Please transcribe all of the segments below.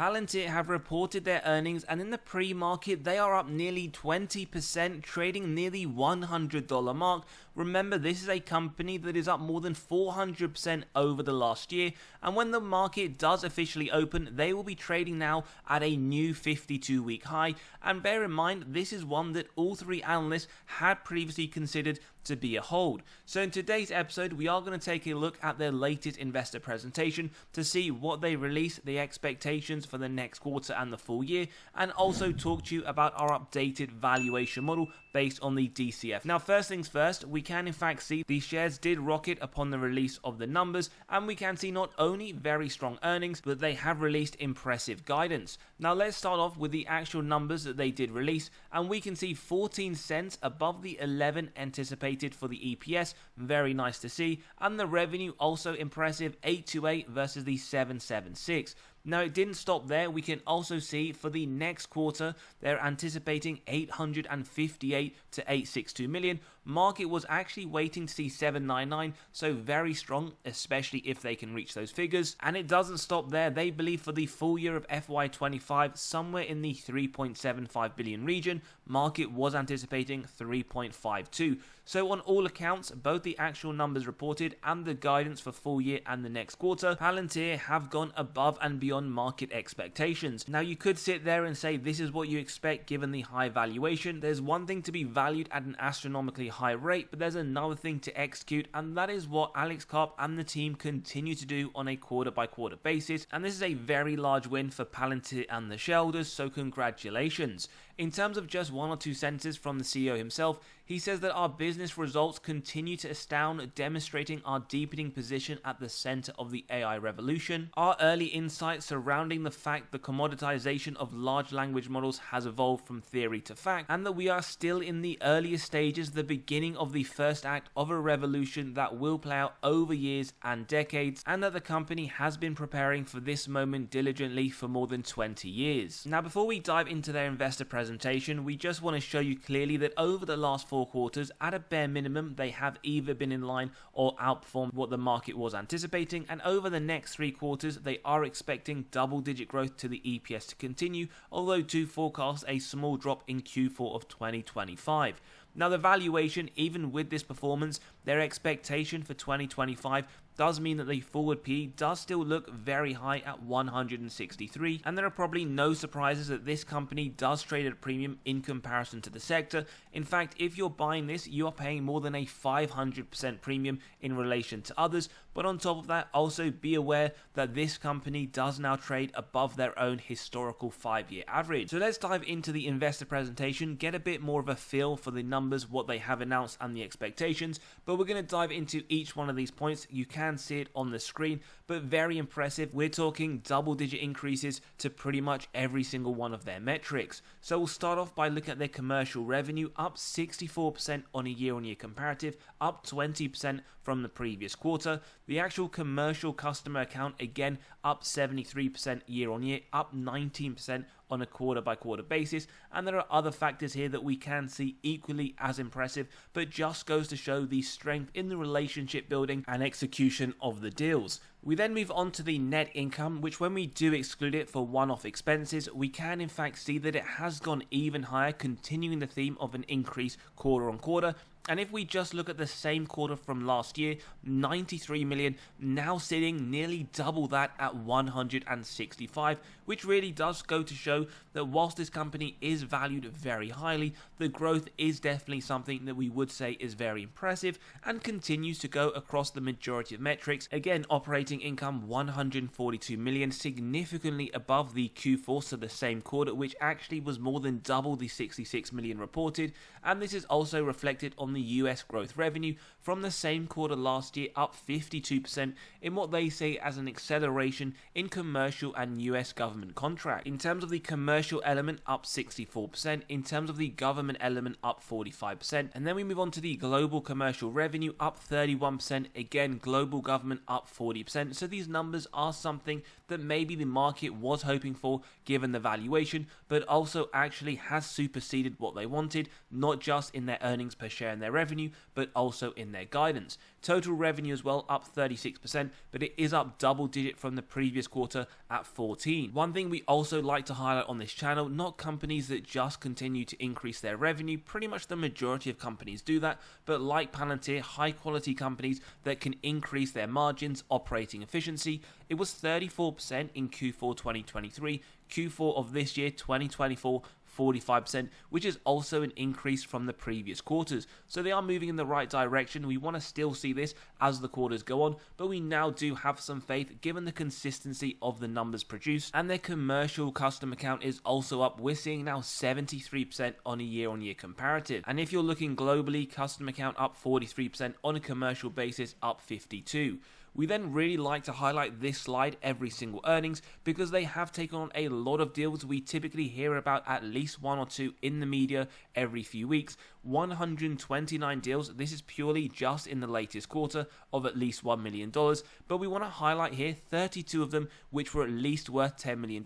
Palantir have reported their earnings, and in the pre-market they are up nearly 20%, trading near the $100 mark. Remember, this is a company that is up more than 400% over the last year, and when the market does officially open, they will be trading now at a new 52-week high. And bear in mind, this is one that all three analysts had previously considered to be a hold. So in today's episode, we are going to take a look at their latest investor presentation to see what they release, the expectations for the next quarter and the full year, and also talk to you about our updated valuation model based on the DCF. Now, first things first, we can in fact see the shares did rocket upon the release of the numbers, and we can see not only very strong earnings, but they have released impressive guidance. Now let's start off with the actual numbers that they did release, and we can see 14 cents above the 11 anticipated for the EPS, very nice to see, and the revenue also impressive, 828 versus the 776. Now it didn't stop there. We can also see for the next quarter they're anticipating 858 to 862 million. Market was actually waiting to see 799, so very strong, especially if they can reach those figures. And it doesn't stop there. They believe for the full year of FY25 somewhere in the 3.75 billion region. Market was anticipating 3.52. So on all accounts, both the actual numbers reported and the guidance for full year and the next quarter, Palantir have gone above and beyond market expectations. Now you could sit there and say this is what you expect given the high valuation. There's one thing to be valued at an astronomically high rate, but there's another thing to execute, and that is what Alex Karp and the team continue to do on a quarter by quarter basis. And this is a very large win for Palantir and the shareholders, so congratulations. In terms of just one or two sentences from the CEO himself, he says that our business results continue to astound, demonstrating our deepening position at the center of the AI revolution. Our early insights surrounding the fact the commoditization of large language models has evolved from theory to fact, and that we are still in the earliest stages, the beginning of the first act of a revolution that will play out over years and decades, and that the company has been preparing for this moment diligently for more than 20 years. Now, before we dive into their investor presentation, we just want to show you clearly that over the last 4 quarters, at a bare minimum, they have either been in line or outperformed what the market was anticipating, and over the next 3 quarters, they are expecting double-digit growth to the EPS to continue, although do forecast a small drop in Q4 of 2025. Now the valuation, even with this performance, their expectation for 2025 does mean that the forward PE does still look very high at 163, and there are probably no surprises that this company does trade at a premium in comparison to the sector. In fact, if you're buying this, you are paying more than a 500% premium in relation to others, but on top of that, also be aware that this company does now trade above their own historical 5-year average. So let's dive into the investor presentation, get a bit more of a feel for the numbers, what they have announced and the expectations, but we're going to dive into each one of these points. You can see it on the screen, but very impressive. We're talking double-digit increases to pretty much every single one of their metrics. So we'll start off by looking at their commercial revenue, up 64% on a year-on-year comparative, up 20% from the previous quarter. The actual commercial customer account, again, up 73% year-on-year, up 19% on a quarter-by-quarter basis, and there are other factors here that we can see equally as impressive, but just goes to show the strength in the relationship building and execution of the deals. We then move on to the net income, which when we do exclude it for one-off expenses, we can in fact see that it has gone even higher, continuing the theme of an increase quarter on quarter. And if we just look at the same quarter from last year, 93 million, now sitting nearly double that at 165, which really does go to show that whilst this company is valued very highly, the growth is definitely something that we would say is very impressive and continues to go across the majority of metrics. Again, operating income 142 million, significantly above the Q4, so the same quarter, which actually was more than double the 66 million reported. And this is also reflected on the US growth revenue from the same quarter last year, up 52% in what they say as an acceleration in commercial and US government contract. In terms of the commercial element, up 64%, in terms of the government element, up 45%, and then we move on to the global commercial revenue, up 31%, again global government up 40%. So these numbers are something that maybe the market was hoping for given the valuation, but also actually has superseded what they wanted, not just in their earnings per share and in their revenue, but also in their guidance. Total revenue as well up 36%, but it is up double digit from the previous quarter at 14. One thing we also like to highlight on this channel, not companies that just continue to increase their revenue, pretty much the majority of companies do that, but like Palantir, high quality companies that can increase their margins, operating efficiency. It was 34% in Q4 2023, Q4 of this year 2024, 45%, which is also an increase from the previous quarters. So they are moving in the right direction. We want to still see this as the quarters go on, but we now do have some faith given the consistency of the numbers produced, and their commercial customer count is also up. We're seeing now 73% on a year-on-year comparative. And if you're looking globally, customer count up 43%, on a commercial basis up 52%. We then really like to highlight this slide every single earnings because they have taken on a lot of deals. We typically hear about at least one or two in the media every few weeks. 129 deals. This is purely just in the latest quarter of at least $1 million. But we want to highlight here 32 of them which were at least worth $10 million.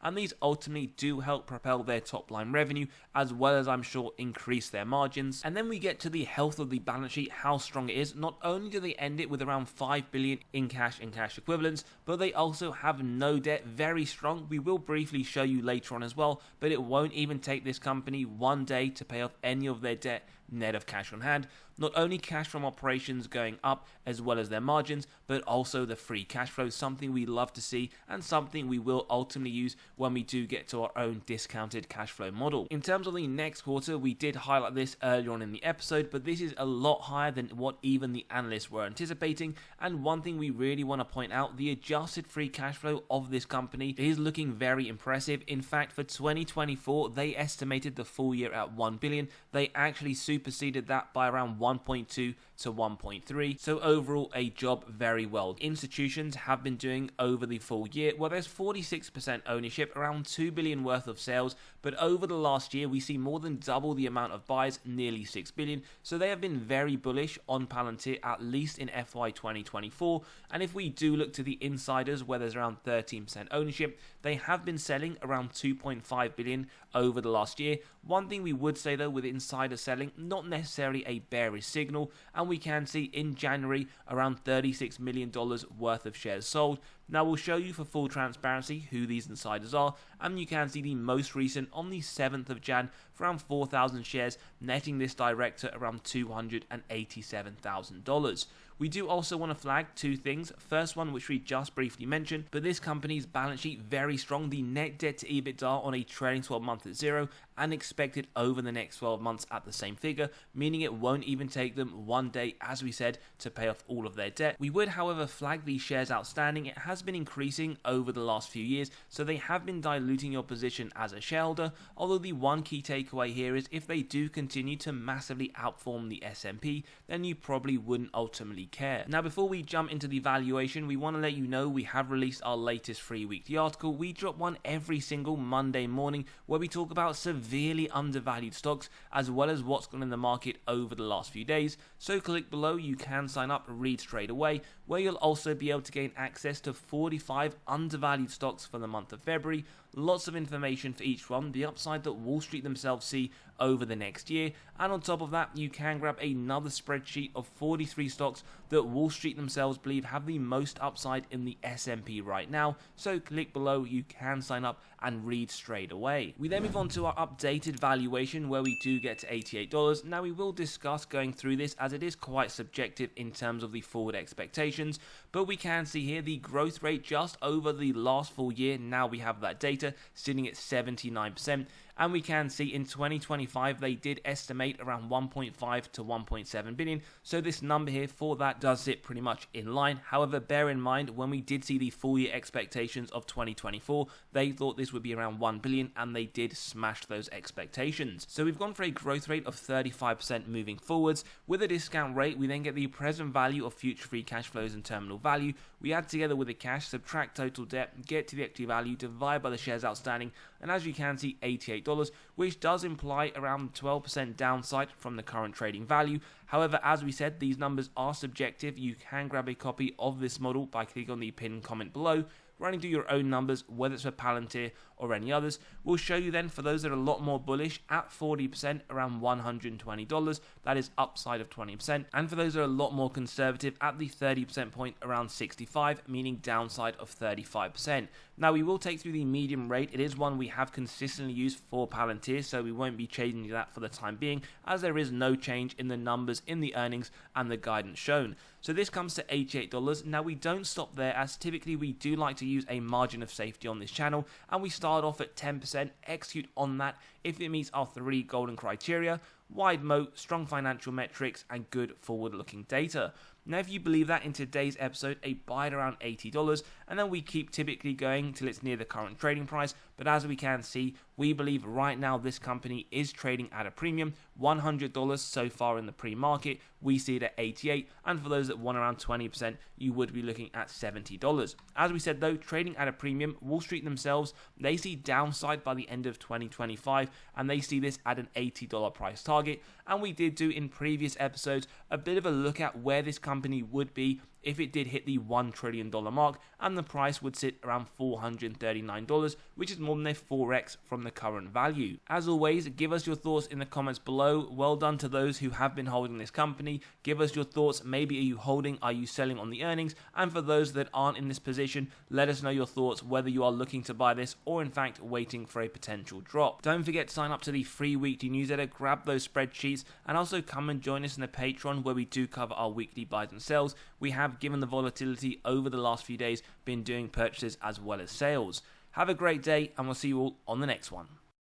And these ultimately do help propel their top line revenue as well as, I'm sure, increase their margins. And then we get to the health of the balance sheet, how strong it is. Not only do they end it with around $5 billion in cash and cash equivalents, but they also have no debt, very strong. We will briefly show you later on as well, but it won't even take this company one day to pay off any of their debt net of cash on hand. Not only cash from operations going up as well as their margins, but also the free cash flow, something we love to see and something we will ultimately use when we do get to our own discounted cash flow model. In terms of the next quarter, we did highlight this earlier on in the episode, but this is a lot higher than what even the analysts were anticipating. And one thing we really want to point out, the adjusted free cash flow of this company is looking very impressive. In fact, for 2024, they estimated the full year at $1 billion. They actually superseded that by around 1.2 to 1.3. So overall, a job very well. Institutions have been doing over the full year. Well, there's 46% ownership, around $2 billion worth of sales, but over the last year, we see more than double the amount of buys, nearly $6 billion. So they have been very bullish on Palantir, at least in FY 2024. And if we do look to the insiders, where there's around 13% ownership, they have been selling around $2.5 billion over the last year. One thing we would say though, with insider selling, not necessarily a bearish signal, and we can see in January around $36 million worth of shares sold. Now we'll show you for full transparency who these insiders are, and you can see the most recent on the 7th of Jan for around 4,000 shares, netting this director around $287,000. We do also want to flag two things. First one, which we just briefly mentioned, but this company's balance sheet very strong. The net debt to EBITDA on a trailing 12 month at 0 and expected over the next 12 months at the same figure, meaning it won't even take them one day, as we said, to pay off all of their debt. We would, however, flag the shares outstanding. It has been increasing over the last few years, so they have been diluting your position as a shareholder, although the one key takeaway here is if they do continue to massively outperform the S&P, then you probably wouldn't ultimately care. Now, before we jump into the valuation, we want to let you know we have released our latest free weekly article. We drop one every single Monday morning where we talk about severely undervalued stocks as well as what's gone in the market over the last few days. So click below, you can sign up, read straight away, where you'll also be able to gain access to 45 undervalued stocks for the month of February. Lots of information for each one, the upside that Wall Street themselves see over the next year, and on top of that you can grab another spreadsheet of 43 stocks that Wall Street themselves believe have the most upside in the S&P right now. So click below, you can sign up and read straight away. We then move on to our updated valuation where we do get to $88. Now we will discuss going through this as it is quite subjective in terms of the forward expectations, but we can see here the growth rate just over the last full year. Now we have that data sitting at 79%. And we can see in 2025 they did estimate around 1.5 to 1.7 billion. So this number here for that does sit pretty much in line. However, bear in mind when we did see the full year expectations of 2024, they thought this would be around 1 billion and they did smash those expectations. So we've gone for a growth rate of 35% moving forwards. With a discount rate, we then get the present value of future free cash flows and terminal value. We add together with the cash, subtract total debt, get to the equity value, divide by the shares outstanding, and as you can see, $88, which does imply around 12% downside from the current trading value. However, as we said, these numbers are subjective. You can grab a copy of this model by clicking on the pinned comment below. running through your own numbers, whether it's for Palantir or any others. We'll show you then for those that are a lot more bullish at 40% around $120, that is upside of 20%, and for those that are a lot more conservative at the 30% point around 65, meaning downside of 35%. Now we will take through the medium rate. It is one we have consistently used for Palantir, so we won't be changing that for the time being, as there is no change in the numbers, in the earnings and the guidance shown. So this comes to $88. Now we don't stop there, as typically we do like to use a margin of safety on this channel, and we start off at 10%, execute on that if it meets our 3 golden criteria: wide moat, strong financial metrics, and good forward-looking data. Now, if you believe that, in today's episode, a buy at around $80, and then we keep typically going till it's near the current trading price. But as we can see, we believe right now this company is trading at a premium, $100 so far in the pre-market. We see it at $88, and for those that want around 20%, you would be looking at $70. As we said though, trading at a premium, Wall Street themselves, they see downside by the end of 2025, and they see this at an $80 price target. And we did do in previous episodes a bit of a look at where this company would be if it did hit the $1 trillion mark, and the price would sit around $439, which is more than a 4x from the current value. As always, give us your thoughts in the comments below. Well done to those who have been holding this company. Give us your thoughts. Maybe are you holding, are you selling on the earnings? And for those that aren't in this position, let us know your thoughts, whether you are looking to buy this or in fact waiting for a potential drop. Don't forget to sign up to the free weekly newsletter, grab those spreadsheets, and also come and join us in the Patreon, where we do cover our weekly buys and sells. We have, given the volatility over the last few days, been doing purchases as well as sales. Have a great day, and we'll see you all on the next one.